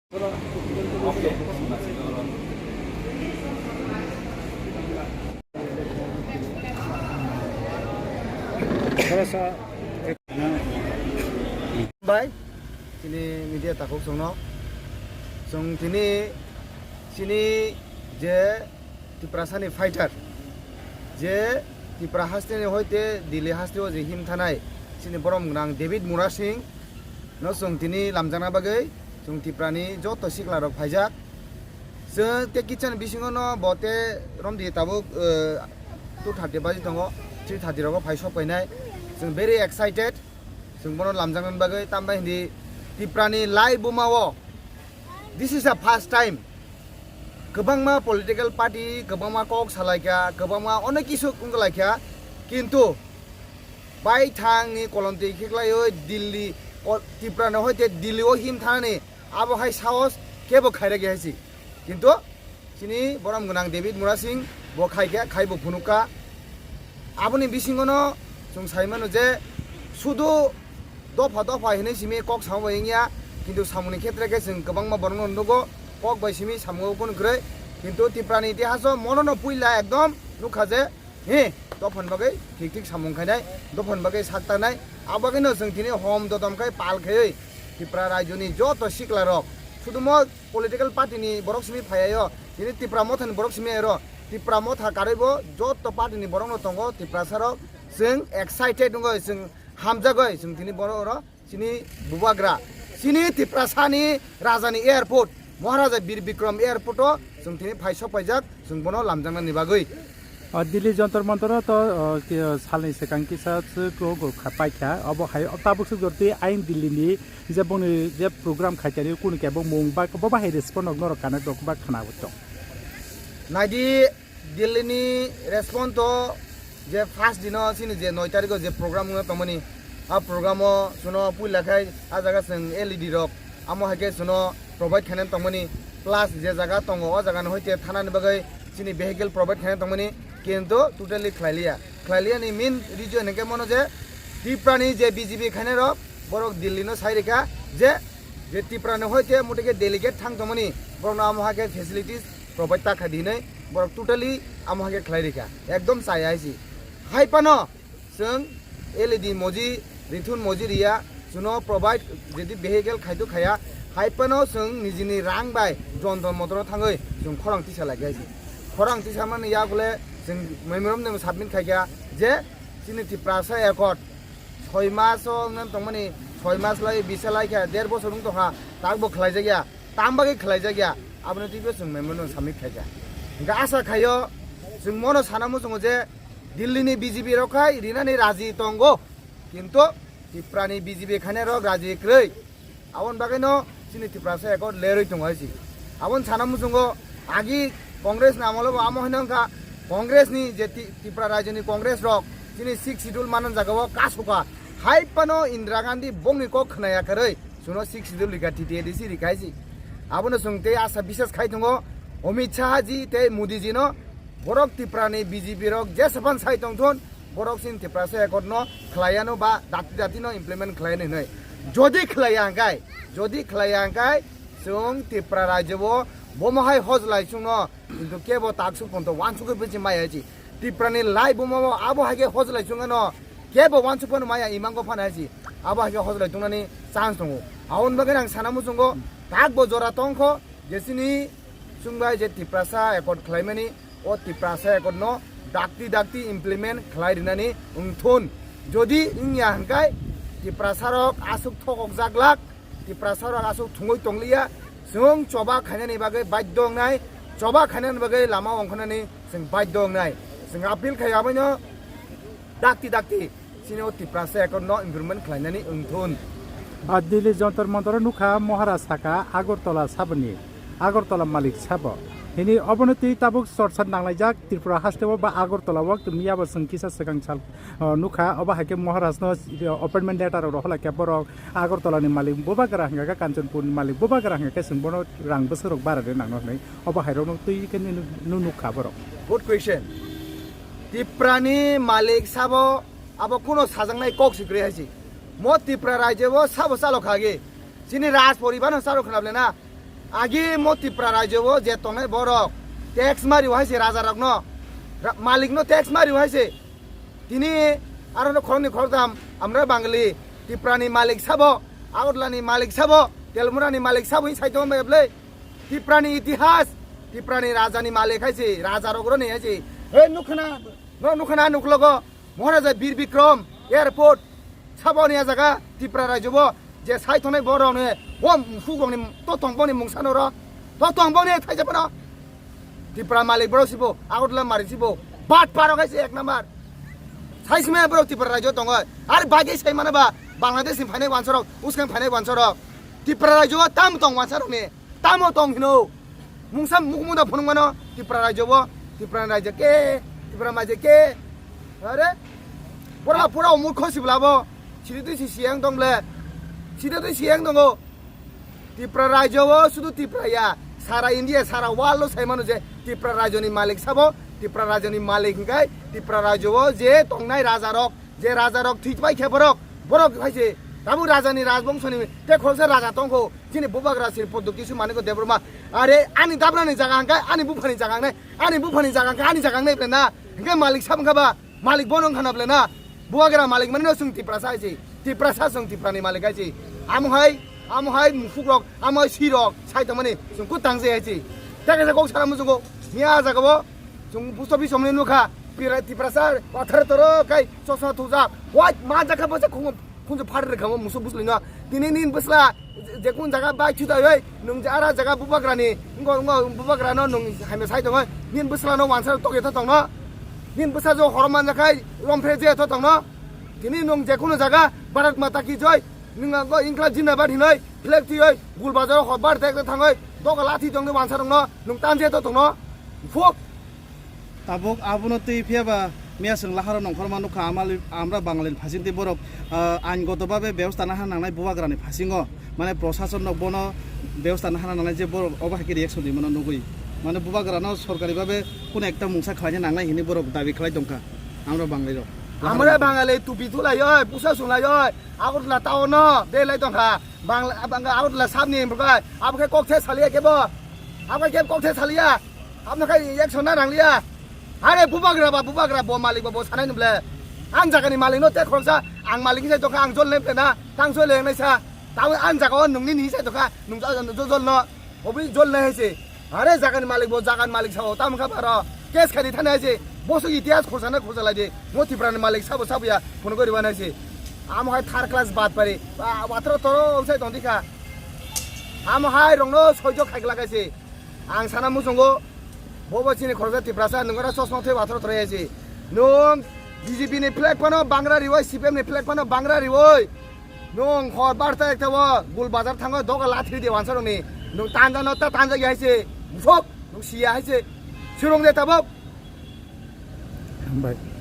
Baik, sini media takut sono, sini je di perasaan fighter, je di perasaan ini hoite Delhi hasil je him thanai, sini borom nang David Murasing, no sini lamjana bagai, di prani jo tosik larok pajak, te kitchen bisingono bote rom di tabuk tu thati baji tongo, tri thati roko paisok painai, very excited. Sungbono lamjangan bagai tambah di tiprani live bumawo. This is the first time. Kebangma political party, kebangma kok salaikya, kebangma onek isu kungkalaikya. Kintu, bai thang ni kolonti kiklayo Delhi, tiprano hoite Delhi o him thani, abo hai saos kebo khaira gya si. Kintu, sini boram gunang David Murasing, bo khaikya, khaibo punuka. Abo ni bisingono, sung saimano je, sudo দফা হেনে Simi cock সামো ইংয়া কিন্তু সামুনি ক্ষেত্রে जों गोबांमा बरन नंदगो cock bye Simi सामो कोन grey কিন্তু तिप्रानि इतिहास मनन पुइला एकदम नुखाजे हे दफन बागै ठीक ठीक सामं खायनाय दफन बागै साकतानाय आबागैनो जों दिनै हम ददमखाय पालखै तिप्रा रायजोनि जत सिकला रक सुदुम पलिटिकल पार्टीनि बरक सिमी फायायो दिनै तिप्रा मथानि बरक सिमी आरो तिप्रा मथा कारेबो जत पार्टीनि बरन तंगो तिप्रा सारक जों एक्साइटेड दंगो जों हामजागै जों दिनै बर' सिनि बुबाग्रा सिनि तिप्रासानि राजानि एयारपोर्ट महाराजा बीर बिक्रम एयारपोर्टआव जों दिनै फाइसक फाइजाक जों बनो लामजांनानि बागै दिल्ली जंतर मंतर तो सालनि सिगां किसासो को पाइखा अब हाय ताबुक सुगरति आइन दिल्लीनि जे बनि जे प्रोग्राम खाइतानि कुन केबो मुंबा को बाहाय रेस्पन्ड नर काना दक बा खानाबो तो नाइदि दिल्लीनि रेस्पन्ड तो जे फार्स्ट दिन सिनि जे 9 तारिख जे प्रोग्राम तमनि आ प्रोग्राम सुनो पुलाखाय आ जागा जों एलईडी रक आमो हाके सुनो प्रोवाइड खाने तमनि प्लस जे जागा तंगो ओ जागा होइते थानानि बागै सिनि भेहिकल प्रोवाइड खाने तमनि किन्तु टोटली खलाइलिया नि मेन रिजन के मनो जे तिप्रानि जे बीजेपी खाने रक बरक दिल्लीनो साइरिका जे तिप्रानि होइते मुटेके डेलिगेट थां तमनि बरन आमो हाके फेसिलिटीज प्रोवाइड ता खादिनै बरक टोटली आमो हाके खलाइरिका एकदम सायाइसि हाइपानो जों एलईडी मजी रिथुन मजी रिया सुनो प्रोवाइड जदि भेहिकल खायदु खाया हाइपानो जों निजिनि रां बाय जन्तर मटर थाङै जों खरांथि सालायगायसि खरांथि सामाने यागले जों मेमोरम ने साबमिट खायगा जे सिनि तिप्रासा एकट 6 मास नन तमनि 6 मास लाई 20 लाई खा 1.5 बोसोर दं तहा ताकबो खलाय जागिया तामबागे खलाय जागिया आबनो तिबो जों मेमोरम साबमिट खायगा गा आसा खायो जों मनो सानामो जों जे दिल्लीनि बीजेपी रखाय रिनानि राजी तंगो किन्तु तिप्रानि बीजेपी खाने रक राजी क्रै आवन बागैनो सिनि तिप्रासा एकट लेरै दंगायसि आवन सानामु जोंगो आगि कांग्रेस नामलो आमो हिनंका कांग्रेसनि जे तिप्रा राज्यनि कांग्रेस रक सिनि 6 शिड्यूल मानन जागाव कासुका हाइपानो इंदिरा गांधी बंनि को खनाया करै सुनो 6 शिड्यूल लिखा टिटिएडिसि रिखायसि आबनो जोंते आसा बिसेस खाय दंगो अमित शाह जी ते मोदी जी नो बरक तिप्रानि बीजेपी रक जेसेबां साइ दंथन बरक सिन तिप्रासा एकट न खलायानो बा दाति न इमप्लिमेन्ट खलायनो नै जदि खलायांगाय जों तिप्रा राज्यबो बमहाय हजलाय सुनो किन्तु केबो ताकसु पन्त वानसुके बिजि मायाजि तिप्रानि लाइ बमो आबो हागे हजलाय सुनो केबो वानसु पन माया इमांगो फानाजि आबो हागे हजलाय तुंनानि चान्स दङ आउन बगै आं सानामु जोंगो ताकबो जरा तंखो जेसिनि सुंबाय जे तिप्रासा एकट खलायमानि ओ तिप्रासा एकट न दाक्ति इमप्लिमेन्ट खलायरिनानि उंथुन जदि इंया हांगाय तिप्रासारक आसुक थकक जागलाक तिप्रासारक आसुक थुङै तंलिया जों चबा खायनानि बागै बाध्य नाय चबा खायनानि बागै लामा अंखनानि जों बाध्य नाय जों आपिल खायाबैनो दाक्ति सिनो तिप्रासा एकट न इमप्लिमेन्ट खलायनानि उंथुन दिल्ली जंतर मंतर नुखा महाराज साका आगरतला मालिक साब हिनी अबनति ताबुक सर्टसाट नांलायजाक त्रिपुरा हास्टेव बा आगरतला वक्त मियाबो संकिसा सगां साल नुखा अबा हाके महाराज न अपॉइंटमेंट लेटर रखला के बर आगरतलानि मालिक बोबागरा हंगा कांचनपुरनि मालिक बोबागरा हंगा केसन बनो रां बोसोरक बारा दे नांनो नै अबा हायरनो तुइ के नुखा बर गुड क्वेश्चन त्रिपुरानि मालिक साबो अब कोनो साजांनाय कक सिग्रे हासि म त्रिपुरा राज्यबो साबो सालो खागे सिनि राज परिबार सारो खनाबले ना আগে মো ত্রিপুরা রাজ্য যে তংনাই বরক ট্যাক্স মারি হয়েছে রাজা রক ন মালিক ন ট্যাক্স মারি হয়েছে তিনি আর খরনি খরতাম আমরা বাঙালি ত্রিপুরানি মালিক সাব আগরতলানি মালিক সাব তেলমুরানি মালিক সাব সাইতো মেবলে ত্রিপুরানি ইতিহাস ত্রিপুরানি রাজানি মালিক হয়েছে রাজা রক নেই হয়েছে হে নুখানা নুখলগ মহারাজা বীর বিক্রম এয়ারপোর্ট সাবনি জায়গা ত্রিপুরা রাজ্য যে সাইথনাই বরনে ও সুগংনি ততংবনি মুংসানো র ততংবনি থাইজাবনা ত্রিপুরা মালিক বড় সিবো আগরতলা মারি সিবো বাট পার গাইছে এক নাম্বার সাইসমে বড় ত্রিপুরা রাজ্য দङ আর বাকি সাই মানেবা বাংলাদেশ ফাইনাই ওয়ানসরক উসকাং ফাইনাই ওয়ানসরক ত্রিপুরা রাজ্য তাম দङ ওয়ানসরক নে তামো দङ হিনো মুংসাম মুখমুদা ফনুমানো ত্রিপুরা রাজ্য ত্রিপুরা রাজ্য কে ত্রিপুরা মাঝে কে আরে পুরা পুরা মূর্খ সিবলাবো সিদিতে সিয়াং দংলে সিদিতে সিয়াং দङ ত্রিপুরা রাজ্য শুধু ত্রিপুরা সারা ইন্ডিয়া সারা ওয়ার্ল্ড সাইমানো যে ত্রিপুরা রাজ্যনি মালিক সাবো ত্রিপুরা রাজ্যনি মালিক হিংকাই ত্রিপুরা রাজ্য যে তংনাই রাজা রক থিজবাই খেবরক বরক হয়েছে তাবু রাজানি রাজবংশনি তে খরসে রাজা তংখো যিনি বুবাগ্রা সির পদ্ম কিছু মানিকো দেবরমা আরে আনি দাবরানি জায়গা হাঙ্কাই আনি বুফানি জায়গা নাই আনি বুফানি জায়গা হাঙ্কাই আনি জায়গা নাই প্লেনা হিংকাই মালিক সাবখাবা মালিক বনং খানা প্লেনা বুয়াগ্রা মালিক মানে সুং ত্রিপুরা সাইছে ত্রিপুরা সা সুং ত্রিপুরানি মালিক আইছে আমহাই মুফুকরক আমহাই সিরক সাইতো মানে সুং কুতাংजे আইছে তাকে কক সারা মুজুগো মিয়া জাগাবো সুং বুস্তবি সমনে নুখা পিরা ত্রিপুরা সা পাথর তরো কাই চশমা তুজা ওয়াই মা জাকা বসে খুঁজে ফাড়ে রেখাবো মুসু বুঝলি না তিনি নিন বসলা যে কোন জায়গা বাই ছুতা হই নং যারা জায়গা বুবাগ্রানি বুবাগ্রানো নং হাইমে সাইতো হই নিন বসলা ন ওয়ানসার তোকে তো দङ নিন বসা जो হরমান জাকাই রমফে যে তো দङ তিনি নং যে কোন জায়গা ভারত মাতা কি জয় नों इंक्ला जिन्नाबाद हिनै फ्लेग थुयै गुल बाजाराव हरबार टेक थाङै दगा लाथि दङ वानसा दङ नों तानजे तो दङ फुक ताबुक आबुनो तै फियाबा मियासों लाहार नंखरमा नुखा আমরা বাঙালির ফাসিনতে বরক আইনগতভাবে ব্যবস্থা না হানাंनाय বুবাগ্রানি ফাসিङो মানে প্রশাসন বন ব্যবস্থা না হানাंनाय যে বরক অবাহাকি রিঅ্যাকশন দি মানে নগই মানে বুবাগ্রানো সরকারিভাবে কোন একটা মুংসা খাইনে নাंनाय হিনি বরক দাবি খালাই দংকা আমরা বাঙালির আমরা বাঙালি টুপি তুলাই পুষা সুলাই আগরতলা টাউন দেলাই দংখা বাংলা আগরতলা সামনি বগাই আপকে ককতে সালিয়া কেব আপকে কেব ককতে সালিয়া আপনাকে একশন না রাंलिया আরে বুবাগ্রা ব মালিক ব সানাই নবলে আং জাগানি মালিক ন তে খরসা আং মালিক যে দখা আং জল লেপে না তাং জল লেংনাইসা তাও আং জাগা নংনি নি যে দখা নং জল ন অবি জল নাই হইছে আরে জাগানি মালিক ব জাগান মালিক সাও তামখা পার কেস খালি থানে আছে বসু ইতিহাস খোঁজানো খোঁজালাই দে মতিপ্রাণী মালিক সাবয়া ফোন করি বানাইছে আমহাই থার্ড ক্লাস বাদ পারে বাত্র তোর ওসাই দন্দিকা আমহাই রংনো সহ্য খাইক লাগাইছে আং সানা মুসঙ্গো ববচিনি খরজা ত্রিপ্রাসা নংরা সসমা থৈ বাত্র তরে আছে নং বিজেপি नि फ्लैग पानो बांग्रा रिवय सीपीएम नि फ्लैग पानो बांग्रा रिवय नों हर बारता एकताव गुल बाजार थाङो दगा लाथि दे वानसा नि नों तानजा नता तानजा गाइसे फक नों सिया हाइसे सुरंग दे ताबो बाय